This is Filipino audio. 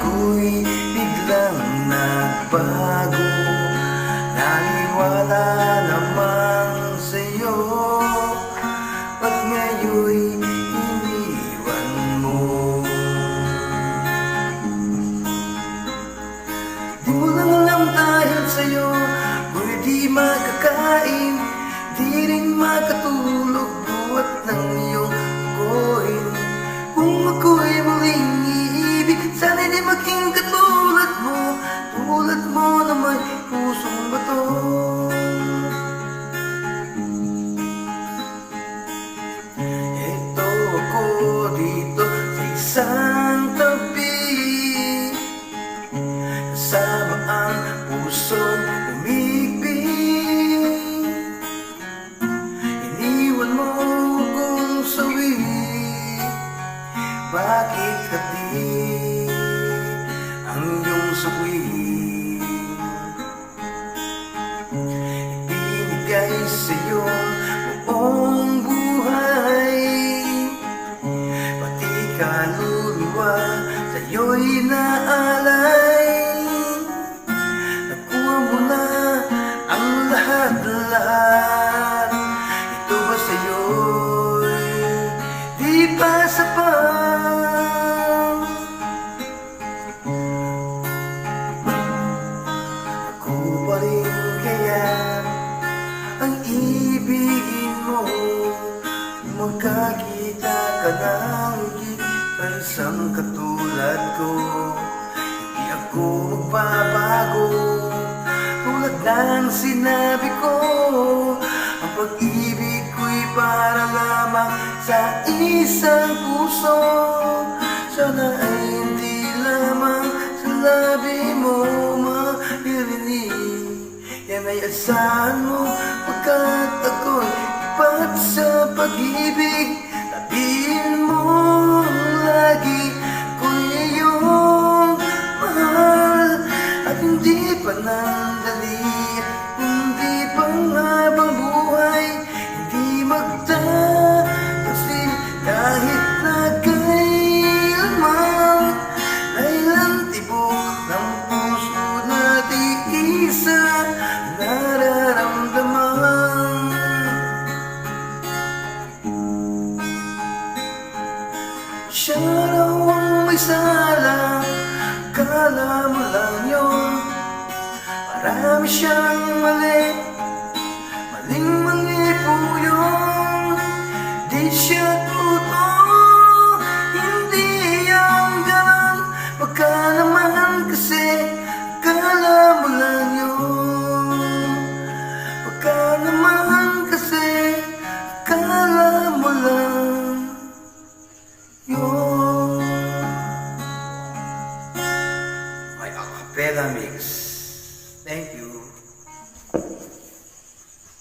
ako'y biglang nagbago. Naniwala naman sa'yo, ba't ngayon'y iniwan mo? Di mo lang alam dahil sa'yo ako'y di makakain, di rin makatulog buhat ng iyong koin. Kung ako'y muling iibig, sana'y di maging katulad mo, tulad mo na may pusong bato. Ito ako dito sa isang tabi, kasama ang pusong umibig. Iniwan mo akong sawi, bakit hati ang iyong sawi? Ibinigay sa'yo buong buhay, pati kaluluwa sa'yo'y naalay. Nakuha mo na ang lahat-lahat, ito ba sa'yo'y di pa sapat? Ako pa rin kaya ang ibigin mo, magkakita ka ng higit sa isang katulad ko. Hindi ako magbabago, tulad ng sinabi ko, ang pag-ibig ko'y para lamang sa isang puso. Sana ay hindi lamang sa labi mo maririnig, yan ay asahan mo, pagkat ako'y ipat sa pag-ibig. Sabihin mo lagi ako'y iyong mahal, at hindi pa nandali, hindi pang habang buhay, hindi magtatasin kahit na kailanman. Dahil tibok ng puso na di-isa nararamdaman. Siya raw ang may sala, akala mo lang yun. Marami siyang mali, maling-mali po yun. Di siya totoo, hindi yan ganon. Baka naman kasi akala mo lang yun. Baka naman kasi akala mo lang yun. May acapella mix.